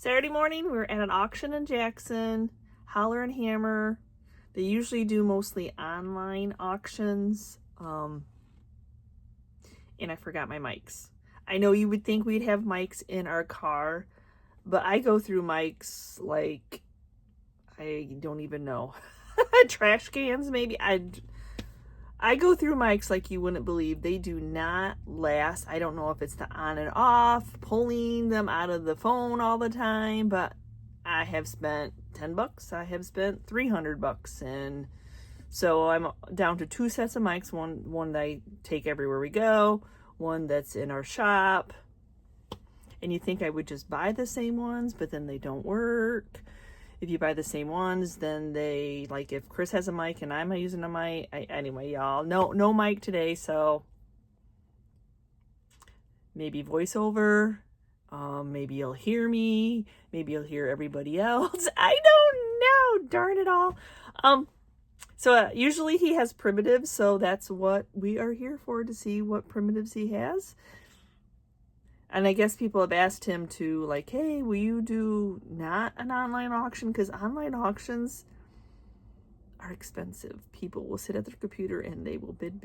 Saturday morning, we were at an auction in Jackson, Holler and Hammer. They usually do mostly online auctions. And I forgot my mics. I know you would think we'd have mics in our car, but I go through mics like, I don't even know. Trash cans, maybe. I go through mics like you wouldn't believe. They do not last. I don't know if it's the on and off, pulling them out of the phone all the time, but I have spent $10. I have spent $300. And so I'm down to 2 sets of mics. One that I take everywhere we go, one that's in our shop. And you think I would just buy the same ones, but then they don't work. If you buy the same ones, then they, like if Chris has a mic and I'm using a mic, anyway, y'all, no mic today, so maybe voiceover, maybe you'll hear me, maybe you'll hear everybody else. I don't know, darn it all. So usually he has primitives, so that's what we are here for, to see what primitives he has. And I guess people have asked him to, like, hey, will you do not an online auction? Because online auctions are expensive. People will sit at their computer and they will bid.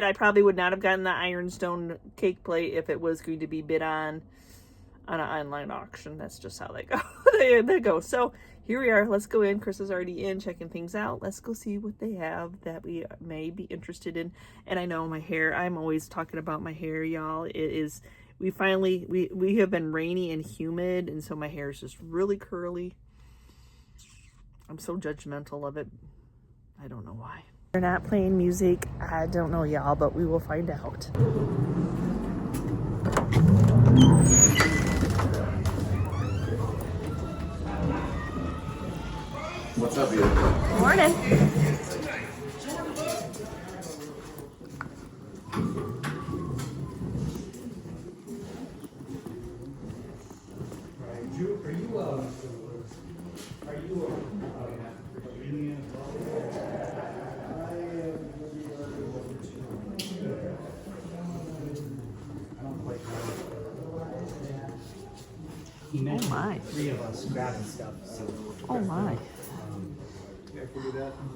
I probably would not have gotten the ironstone cake plate if it was going to be bid on an online auction. That's just how they go. they go. So here we are. Let's go in. Chris is already in checking things out. Let's go see what they have that we may be interested in. And I know my hair, I'm always talking about my hair, y'all. It is, we have been rainy and humid, and so my hair is just really curly. I'm so judgmental of it. I don't know why. They're not playing music. I don't know, y'all, but we will find out. What's up, you? Morning. He mentioned my. 3 of us grabbing stuff. So, Oh my.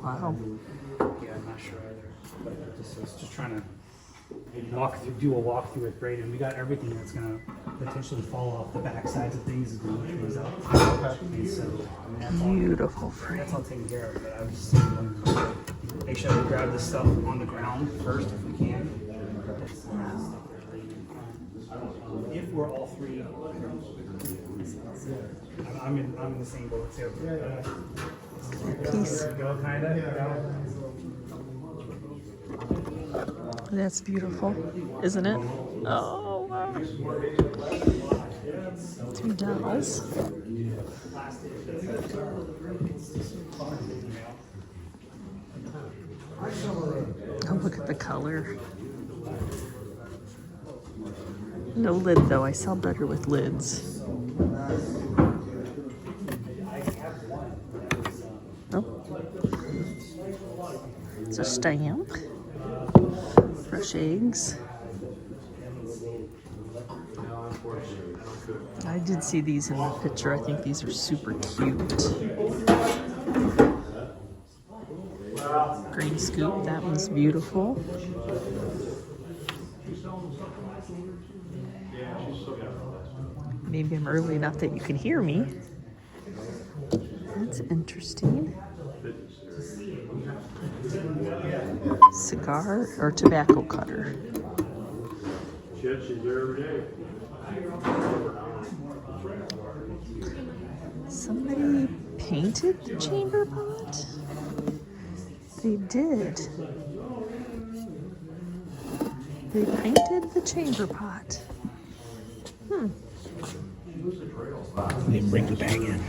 Wow. yeah, I'm not sure either. But this is just trying to do a walkthrough with Braden. We got everything that's gonna potentially fall off the back sides of things as we look those out. And so, I mean, that's Beautiful frame. that's all taken care of. But I was just saying, make sure we grab this stuff on the ground first if we can. If we're all 3. I'm in the same boat too. Peace. Go, kind of. That's beautiful, isn't it? Oh, wow. 2 dolls. Oh, look at the color. No lid, though. I sell better with lids. Oh. It's a stamp. Fresh eggs. I did see these in the picture. I think these are super cute. Green scoop, that one's beautiful. Maybe I'm early enough that you can hear me. That's interesting. Cigar or tobacco cutter. Somebody painted the chamber pot? They did. They painted the chamber pot. They bring the bag in.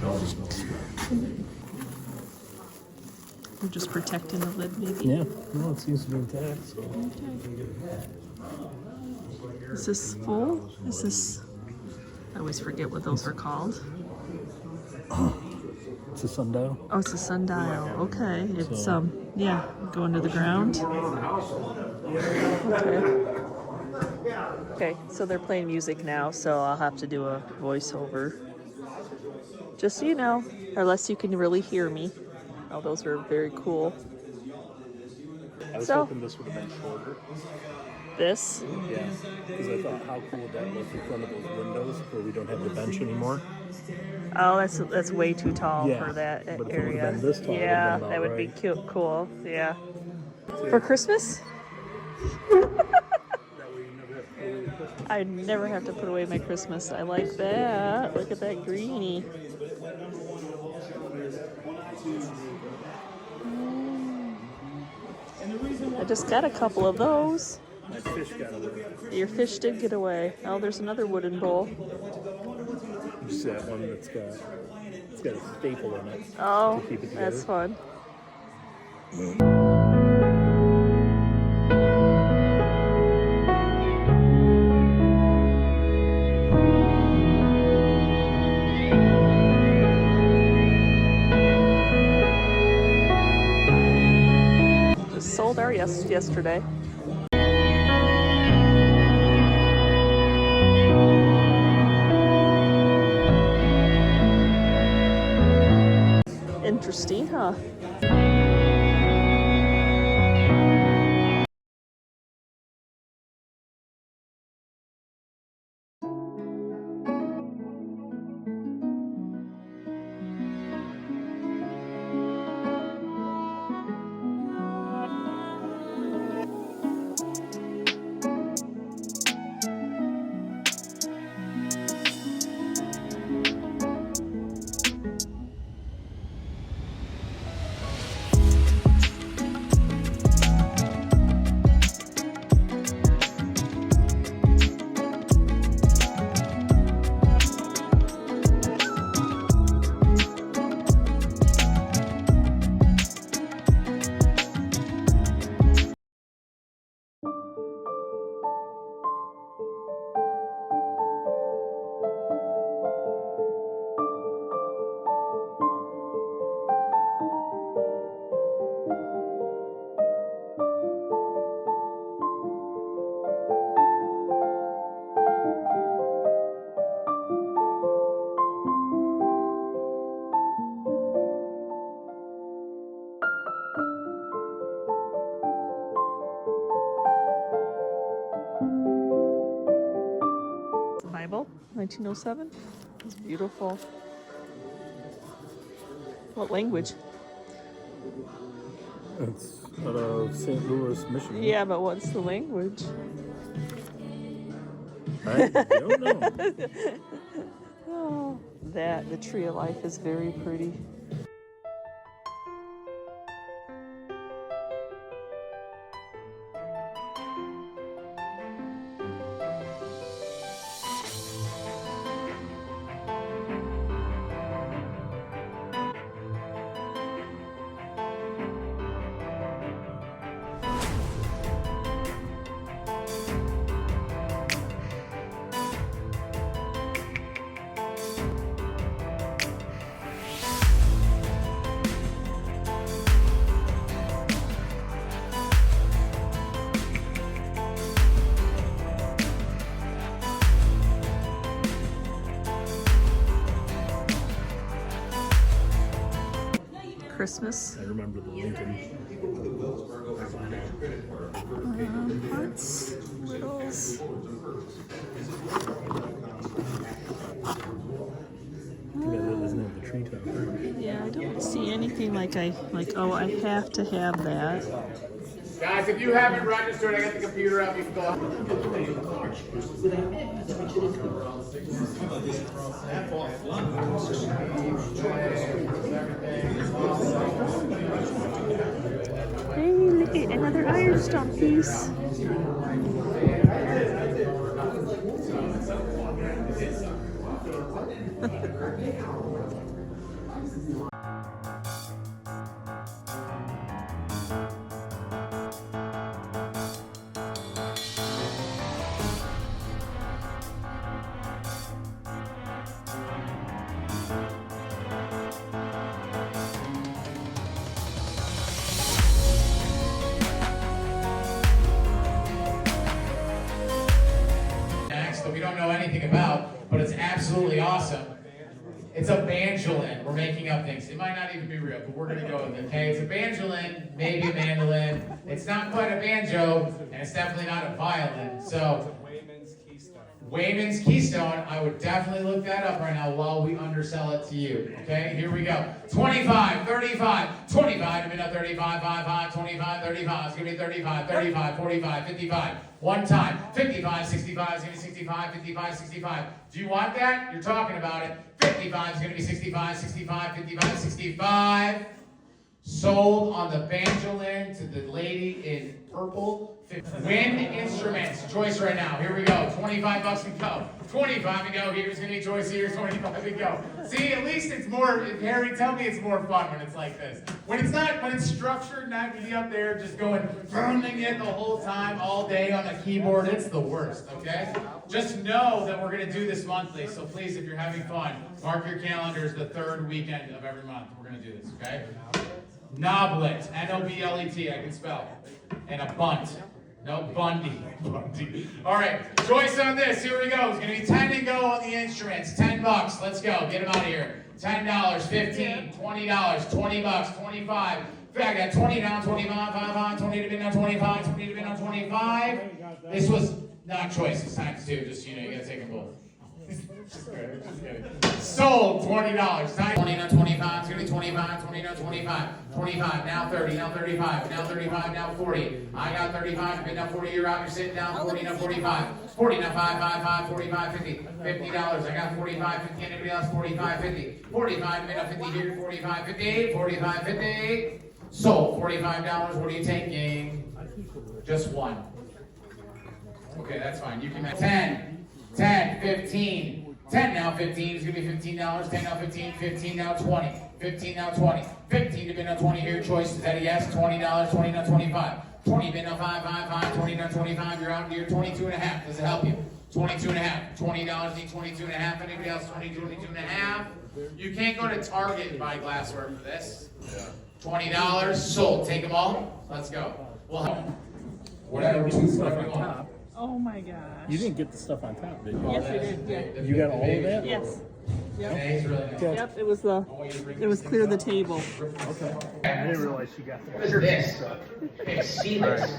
You're just protecting the lid, maybe? Yeah, no, it seems to be intact. So. Is this full? Is this... I always forget what those are called. It's a sundial. Oh, it's a sundial. Okay. It's, yeah, going to the ground. Okay. Okay, so they're playing music now, so I'll have to do a voiceover. Just so you know, unless you can really hear me. Oh, those are very cool. I was So- hoping this would have been shorter. This, Yeah, because I thought, how cool would that look in front of those windows where we don't have the bench anymore? oh, that's way too tall Yeah, for that but if it would've area. been this tall, it would've yeah, been about that would be right. cute, cool. Yeah. For Christmas, That way you never have to pay your Christmas. I never have to put away my Christmas. I like that. Look at that greenie. I just got a couple of those. My fish got away. Your fish did get away. Oh, there's another wooden bowl. Just that one that's got, it's got a staple in it. Oh, To keep it that's together. fun. Just sold our yesterday. Interesting, huh? Bible, 1907. It's beautiful. What language? It's out of St. Louis, Michigan. Yeah, but what's the language? I don't know. Oh, the tree of life is very pretty. Christmas. I remember the Lincoln. Hearts, littles. Yeah, that doesn't have the tree top. Yeah, I don't see anything like oh, I have to have that. Guys, if you haven't registered, I got the computer up. You can go. Hey, look at another ironstone piece. That we don't know anything about, but it's absolutely awesome. It's a banjolin. We're making up things. It might not even be real, but we're going to go with it, okay? It's a banjolin, maybe a mandolin. It's not quite a banjo, and it's definitely not a violin. So, Wayman's Keystone, I would definitely look that up right now while we undersell it to you. Okay, here we go. 25, 35, 25 to midnight, 35, 5, 25, 35. It's gonna be 35, 35, 45, 55. One time. 55, 65 is gonna be 65, 55, 65. Do you want that? You're talking about it. 55 is gonna be 65, 65, 55, 65. Sold on the banjolin to the lady in purple. Wind instruments, choice right now. Here we go. 25 bucks and go. 25 and go. Here's gonna be choice. Here's 25 and go. See, at least it's more. Harry, tell me it's more fun when it's like this. When it's not, when it's structured, not to be up there just going burning it the whole time, all day on the keyboard. It's the worst. Okay. Just know that we're gonna do this monthly. So please, if you're having fun, mark your calendars the third weekend of every month. We're gonna do this. Okay. Noblet, N-O-B-L-E-T, I can spell. And a bunt. No, Bundy. Bundy. All right, choice on this. Here we go. It's going to be 10 to go on the instruments. 10 bucks. Let's go. Get them out of here. $10, $15, $20, 20 bucks, 25. I got 20 down, 25, 5, 20 to bid on 25, 20 to bid on 25. This was not choice. It's times two. Just, you got to take them both. Just kidding. Sold $20. 20 now 25. It's gonna be 25. 20 now 25. 25. Now 30. Now 35. Now 35. Now 40. I got 35. Bid now 40. You're out. You're sitting down. 40 now 45. 40 now 5. 45. 50. $50. I got 45. 50. Anybody else? 45. 50. 45. Bid now 50 here. 45. 50. 45. 50. Sold $45. What are you taking? Just one. Okay, that's fine. You can make 10. 10. 15. 10 now 15 is going to be $15. 10 now 15, 15 now 20, 15 now 20, 15 to bid now 20. Here, choice is that a yes? $20, 20 now 25, 20 bid now 5, 20 now 25. You're out here 22 and a half. Does it help you? 22 and a half. $20 need 22 and a half. Anybody else? 22 and a half. You can't go to Target and buy glassware for this. $20 sold. Take them all. Let's go. We'll have whatever Stuff on top. Oh my gosh. You didn't get the stuff on top, did you? Yes, we did. Yeah. You got all of that? Yes. Yep. Today's really nice. Yep. It was clear the table. Okay. I didn't realize she got What is this? Okay, see this.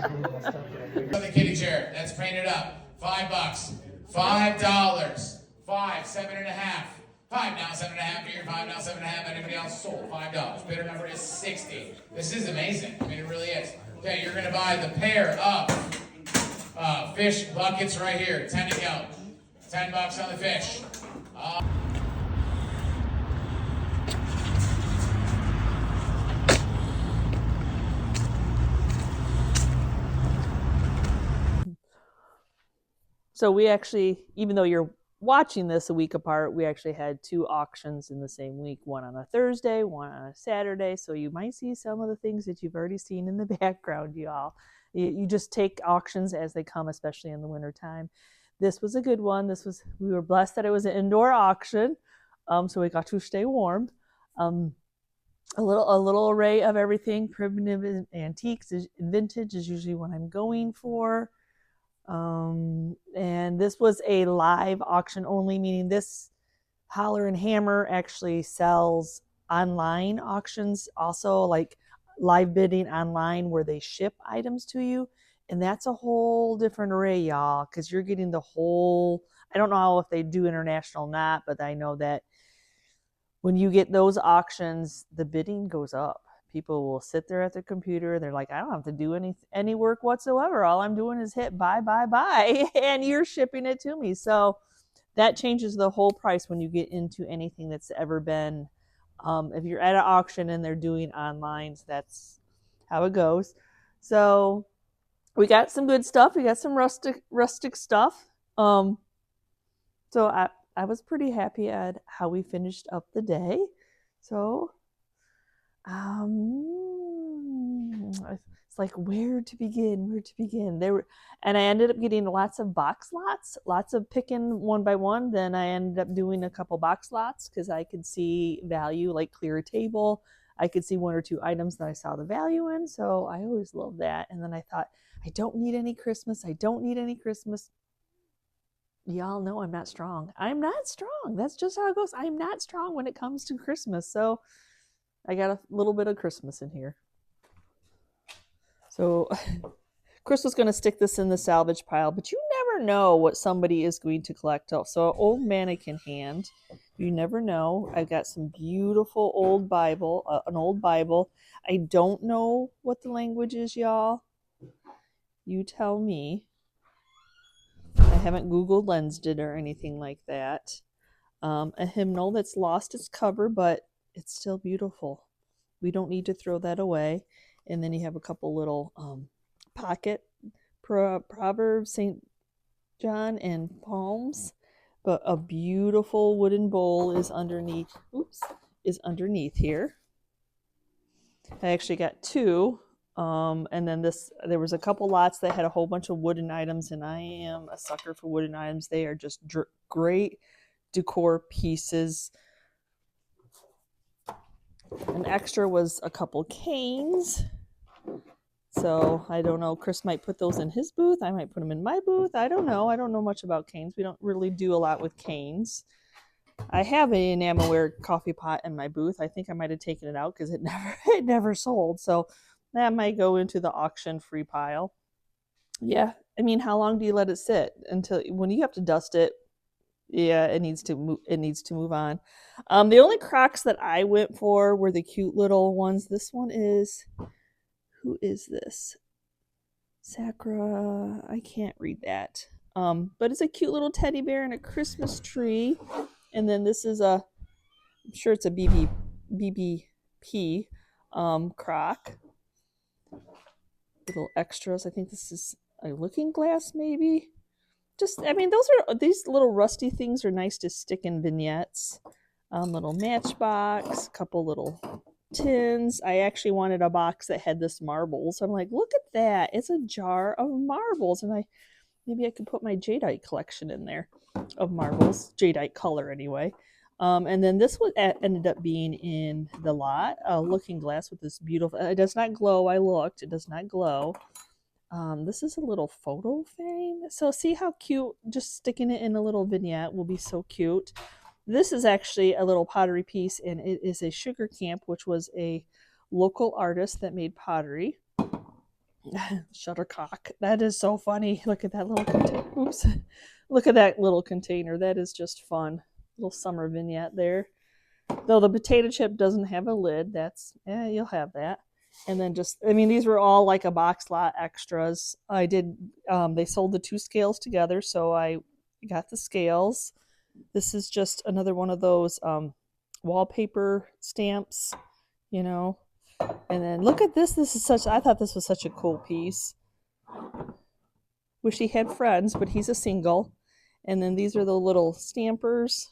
The kitty chair. That's painted up. $5. $5. 5. 7.5. 5 now, 7.5 here. 5 now, 7.5. Anybody else sold? $5. Bidder number is 60. This is amazing. I mean, it really is. Okay, you're gonna buy the pair of fish buckets right here. 10 to go. $10 on the fish. So we actually, even though you're watching this a week apart, we actually had 2 auctions in the same week, one on a Thursday, one on a Saturday. So you might see some of the things that you've already seen in the background, y'all. You just take auctions as they come, especially in the wintertime. This was a good one. We were blessed that it was an indoor auction, so we got to stay warm. A little array of everything. Primitive and antiques and vintage is usually what I'm going for. And this was a live auction only, meaning this Holler and Hammer actually sells online auctions, also like live bidding online where they ship items to you. And that's a whole different array, y'all, because you're getting the whole, I don't know if they do international or not, but I know that when you get those auctions, the bidding goes up. People will sit there at their computer. They're like, I don't have to do any work whatsoever. All I'm doing is hit buy, and you're shipping it to me. So that changes the whole price when you get into anything that's ever been. If you're at an auction and they're doing online, that's how it goes. So we got some good stuff. We got some rustic stuff. So I was pretty happy at how we finished up the day. So it's like where to begin. And I ended up getting lots of box lots, lots of picking one by one. Then I ended up doing a couple box lots because I could see value, like clear a table. I could see 1 or 2 items that I saw the value in. So I always love that. And then I thought, I don't need any Christmas. Y'all know I'm not strong. I'm not strong. That's just how it goes. I'm not strong when it comes to Christmas. So I got a little bit of Christmas in here. So Chris was going to stick this in the salvage pile, but you never know what somebody is going to collect. So an old mannequin hand. You never know. I got some beautiful old Bible, an old Bible. I don't know what the language is, y'all. You tell me. I haven't Googled lensed it or anything like that. A hymnal that's lost its cover, but it's still beautiful. We don't need to throw that away. And then you have a couple little pocket Proverbs, St. John, and Psalms. But a beautiful wooden bowl is underneath. Oops, is underneath here. I actually got two. And then there was a couple lots that had a whole bunch of wooden items, and I am a sucker for wooden items. They are just great decor pieces. An extra was a couple canes. So I don't know. Chris might put those in his booth. I might put them in my booth. I don't know. I don't know much about canes. We don't really do a lot with canes. I have an enamelware coffee pot in my booth. I think I might have taken it out because it never sold. So that might go into the auction free pile. Yeah, I mean, how long do you let it sit until when you have to dust it? Yeah, it needs to move. It needs to move on. The only Crocs that I went for were the cute little ones. This one is, who is this? Sacra. I can't read that. But it's a cute little teddy bear and a Christmas tree. And then this is I'm sure it's a BBP Croc. Little extras. I think this is a looking glass, maybe. I mean, these little rusty things are nice to stick in vignettes. Little matchbox, couple little tins. I actually wanted a box that had this marbles. I'm like, look at that. It's a jar of marbles. And maybe I could put my jadeite collection in there of marbles. Jadeite color anyway. And then this one ended up being in the lot. A looking glass with this beautiful, it does not glow. I looked, it does not glow. This is a little photo frame. So see how cute, just sticking it in a little vignette will be so cute. This is actually a little pottery piece, and it is a sugar camp, which was a local artist that made pottery. Shuttercock. That is so funny. Look at that little container. Oops. Look at that little container. That is just fun. Little summer vignette there. Though the potato chip doesn't have a lid, you'll have that. And then these were all like a box lot extras. They sold the two scales together, so I got the scales. This is just another one of those wallpaper stamps, you know. And then look at this. I thought this was such a cool piece. Wish he had friends, but he's a single. And then these are the little stampers.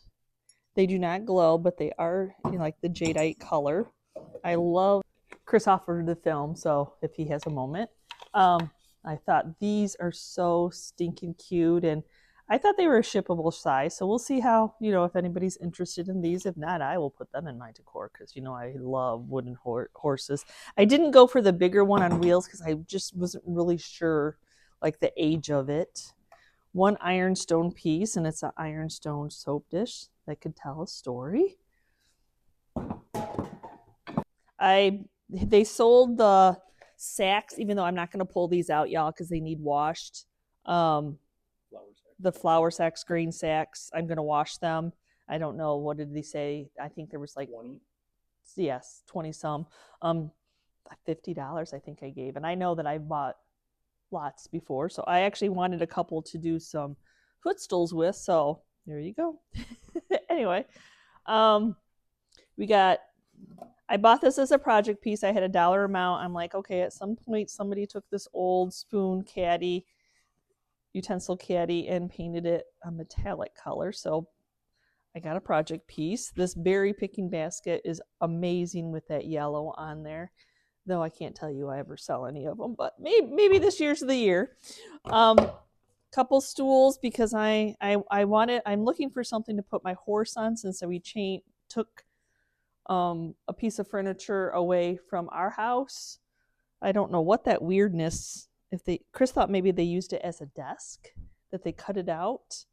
They do not glow, but they are like the jadeite color. I love. Chris offered the film, so if he has a moment. I thought these are so stinking cute, and I thought they were a shippable size, so we'll see how, if anybody's interested in these. If not, I will put them in my decor because, I love wooden horses. I didn't go for the bigger one on wheels because I just wasn't really sure, like, the age of it. One ironstone piece, and it's an ironstone soap dish that could tell a story. They sold the sacks, even though I'm not going to pull these out, y'all, because they need washed. The flour sacks, grain sacks, I'm going to wash them. I don't know. What did they say? I think there was like 20. Yes, 20 some. $50 I think I gave. And I know that I've bought lots before. So I actually wanted a couple to do some footstools with. So there you go. Anyway, I bought this as a project piece. I had a dollar amount. I'm like, okay, at some point somebody took this old spoon caddy, utensil caddy, and painted it a metallic color. So I got a project piece. This berry picking basket is amazing with that yellow on there. Though I can't tell you I ever sell any of them, but maybe this year's the year. Couple stools because I'm looking for something to put my horse on since we took a piece of furniture away from our house. I don't know what that weirdness, Chris thought maybe they used it as a desk, that they cut it out.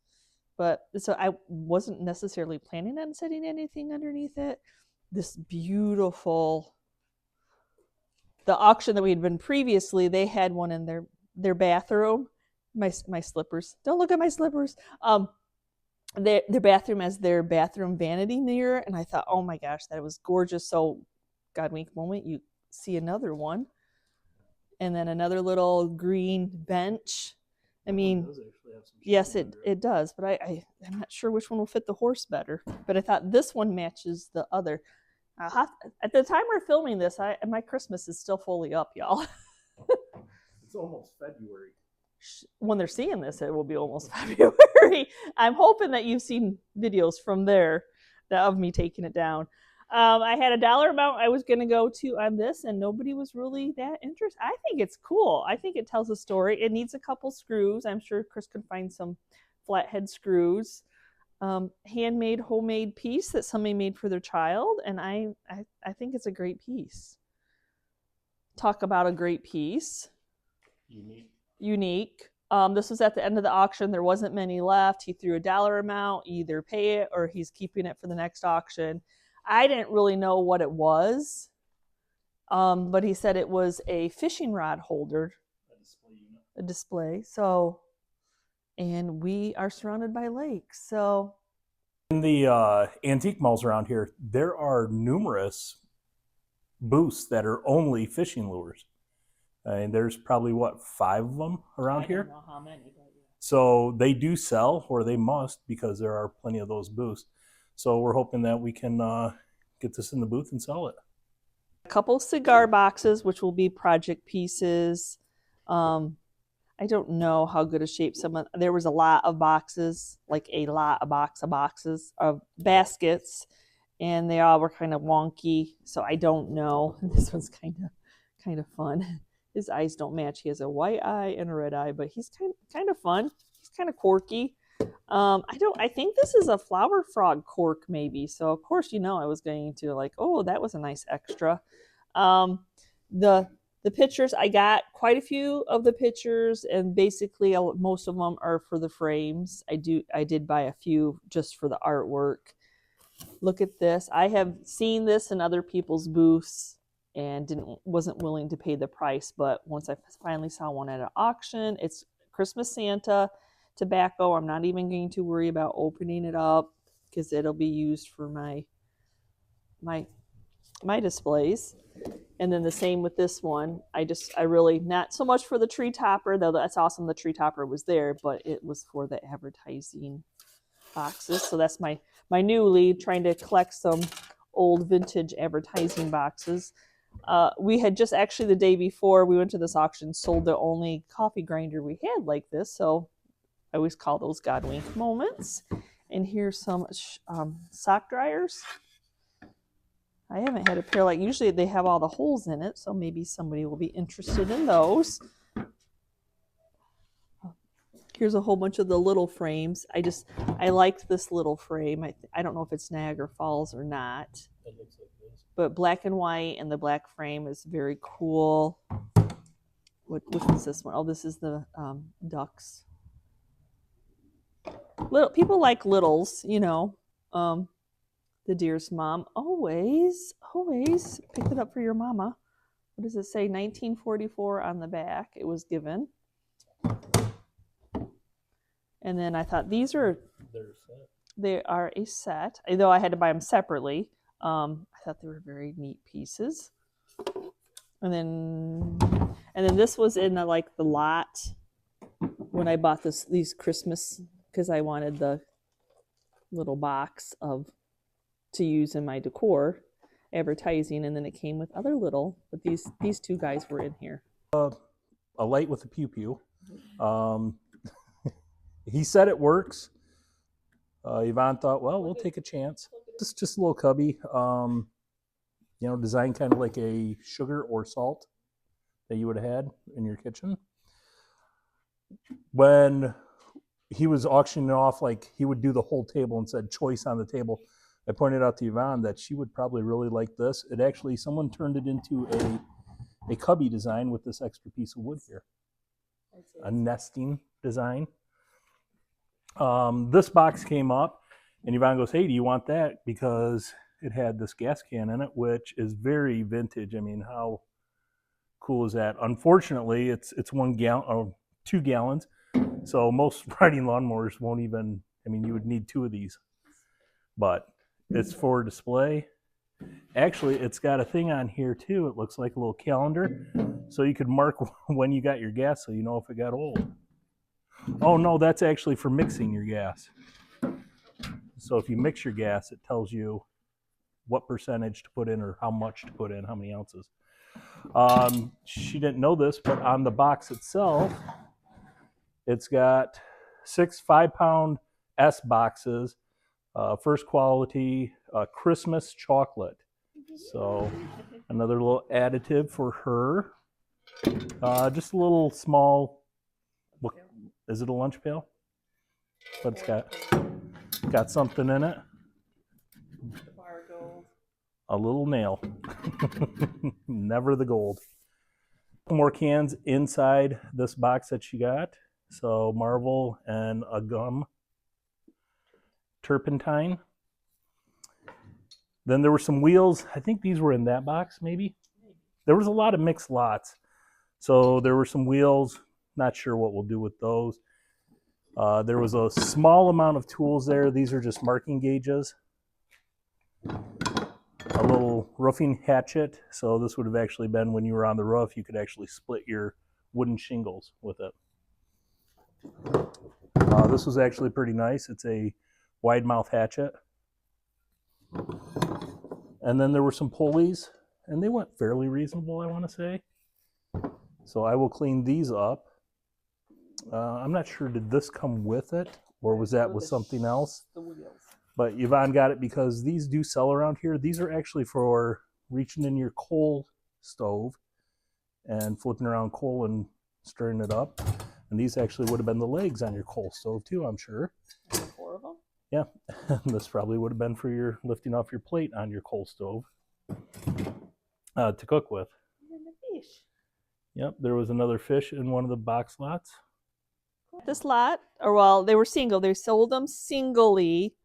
But so I wasn't necessarily planning on setting anything underneath it. This beautiful, the auction that we had been previously, they had one in their bathroom. My slippers. Don't look at my slippers. Their bathroom as their bathroom vanity mirror, and I thought, oh my gosh, that was gorgeous. So, God wink moment, you see another one, and then another little green bench. I mean, yes, it does, but I'm not sure which one will fit the horse better. But I thought this one matches the other. At the time we're filming this, my Christmas is still fully up, y'all. It's almost February. When they're seeing this, it will be almost February. I'm hoping that you've seen videos from there of me taking it down. I had a dollar amount I was going to go to on this, and nobody was really that interested. I think it's cool. I think it tells a story. It needs a couple screws. I'm sure Chris could find some flathead screws. Handmade, homemade piece that somebody made for their child, and I think it's a great piece. Talk about a great piece. Unique. This was at the end of the auction. There wasn't many left. He threw a dollar amount. You either pay it or he's keeping it for the next auction. I didn't really know what it was, but he said it was a fishing rod holder, a display. So, and we are surrounded by lakes. So, in the antique malls around here, there are numerous booths that are only fishing lures. And there's probably, 5 of them around here? I don't know how many. But yeah. So they do sell, or they must, because there are plenty of those booths. So we're hoping that we can get this in the booth and sell it. A couple cigar boxes, which will be project pieces. I don't know how good a shape there was a lot of boxes, like a box of boxes of baskets, and they all were kind of wonky. So I don't know. This one's kind of fun. His eyes don't match. He has a white eye and a red eye, but he's kind of fun. He's kind of quirky. I think this is a flower frog cork maybe. So of course, I was going to like, oh, that was a nice extra. The pictures, I got quite a few of the pictures, and basically most of them are for the frames. I did buy a few just for the artwork. Look at this. I have seen this in other people's booths and wasn't willing to pay the price, but once I finally saw one at an auction, it's Christmas Santa tobacco. I'm not even going to worry about opening it up because it'll be used for my displays. And then the same with this one. I really, not so much for the tree topper, though that's awesome. The tree topper was there, but it was for the advertising boxes. So that's my new lead, trying to collect some old vintage advertising boxes. We had just actually the day before we went to this auction sold the only coffee grinder we had like this. So I always call those God wink moments. And here's some sock dryers. I haven't had a pair like, usually they have all the holes in it, so maybe somebody will be interested in those. Here's a whole bunch of the little frames. I liked this little frame. I don't know if it's Niagara Falls or not. It looks like this. But black and white, and the black frame is very cool. Which is this one? Oh, this is the ducks. People like littles, the dearest mom. Always pick it up for your mama. What does it say? 1944 on the back. It was given. And then I thought they are a set. Though I had to buy them separately. I thought they were very neat pieces. And then this was in the lot when I bought these Christmas, because I wanted the little box to use in my decor advertising, and then it came with other little, but these two guys were in here. A light with a pew pew. He said it works. Yvonne thought, well, we'll take a chance. Just a little cubby, designed kind of like a sugar or salt that you would have had in your kitchen. When he was auctioning off, he would do the whole table and said choice on the table. I pointed out to Yvonne that she would probably really like this. Someone turned it into a cubby design with this extra piece of wood here. A nesting design. This box came up, and Yvonne goes, "Hey, do you want that?" Because it had this gas can in it, which is very vintage. I mean, how cool is that? Unfortunately, it's 1 gallon or 2 gallons, so most riding lawnmowers won't even. I mean, you would need 2 of these, but it's for display. Actually, it's got a thing on here too. It looks like a little calendar, so you could mark when you got your gas, so you know if it got old. Oh no, that's actually for mixing your gas. So if you mix your gas, it tells you what percentage to put in or how much to put in, how many ounces. She didn't know this, but on the box itself, it's got 6 5-pound S boxes, first quality Christmas chocolate. So another little additive for her. Just a little small, is it a lunch pail? But it's got something in it. A little nail. Never the gold. More cans inside this box that she got. So Marvel and a gum. Turpentine. Then there were some wheels. I think these were in that box, maybe. There was a lot of mixed lots. So there were some wheels. Not sure what we'll do with those. There was a small amount of tools there. These are just marking gauges. A little roofing hatchet. So this would have actually been when you were on the roof, you could actually split your wooden shingles with it. This was actually pretty nice. It's a wide mouth hatchet. And then there were some pulleys, and they went fairly reasonable, I want to say. So I will clean these up. I'm not sure, did this come with it, or was that with something else? The wheels. But Yvonne got it because these do sell around here. These are actually for reaching in your coal stove and flipping around coal and stirring it up. And these actually would have been the legs on your coal stove too, I'm sure. 4 of them? Yeah, this probably would have been for your lifting off your plate on your coal stove to cook with. And the fish. Yep, there was another fish in one of the box lots. This lot, or well, they were single. They sold them singly.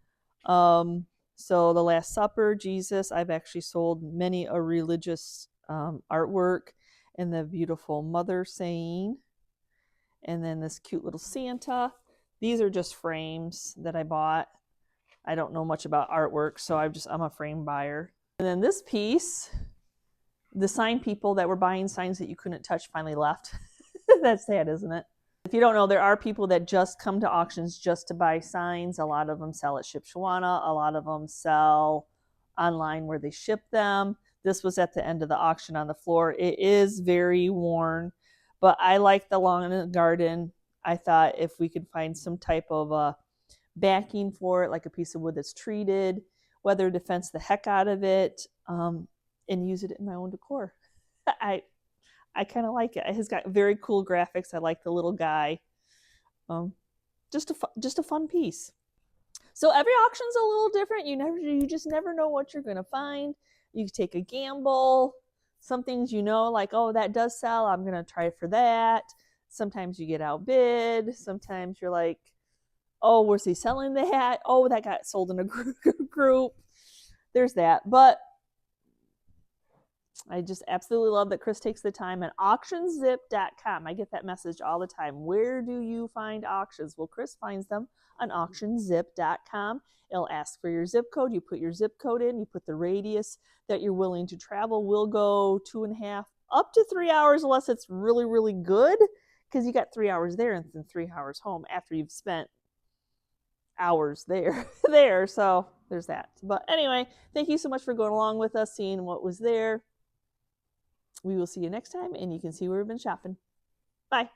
So the Last Supper, Jesus, I've actually sold many a religious artwork, and the beautiful mother saying, and then this cute little Santa. These are just frames that I bought. I don't know much about artwork, so I'm a frame buyer. And then this piece, the sign people that were buying signs that you couldn't touch finally left. That's sad, isn't it? If you don't know, there are people that just come to auctions just to buy signs. A lot of them sell at Shipshawana. A lot of them sell online where they ship them. This was at the end of the auction on the floor. It is very worn, but I like the lawn and garden. I thought if we could find some type of backing for it, like a piece of wood that's treated, weather defense the heck out of it, and use it in my own decor. I kind of like it. It has got very cool graphics. I like the little guy. Just a fun piece. So every auction's a little different. You just never know what you're gonna find. You can take a gamble. Some things like, oh, that does sell. I'm gonna try for that. Sometimes you get outbid. Sometimes you're like, oh, where's he selling that? Oh, that got sold in a group. There's that. But I just absolutely love that Chris takes the time at auctionzip.com. I get that message all the time. Where do you find auctions? Well, Chris finds them on auctionzip.com. It'll ask for your zip code. You put your zip code in. You put the radius that you're willing to travel. We'll go 2.5 up to 3 hours unless it's really, really good, because you got 3 hours there and then 3 hours home after you've spent hours there. So there's that. But anyway, thank you so much for going along with us, seeing what was there. We will see you next time, and you can see where we've been shopping. Bye.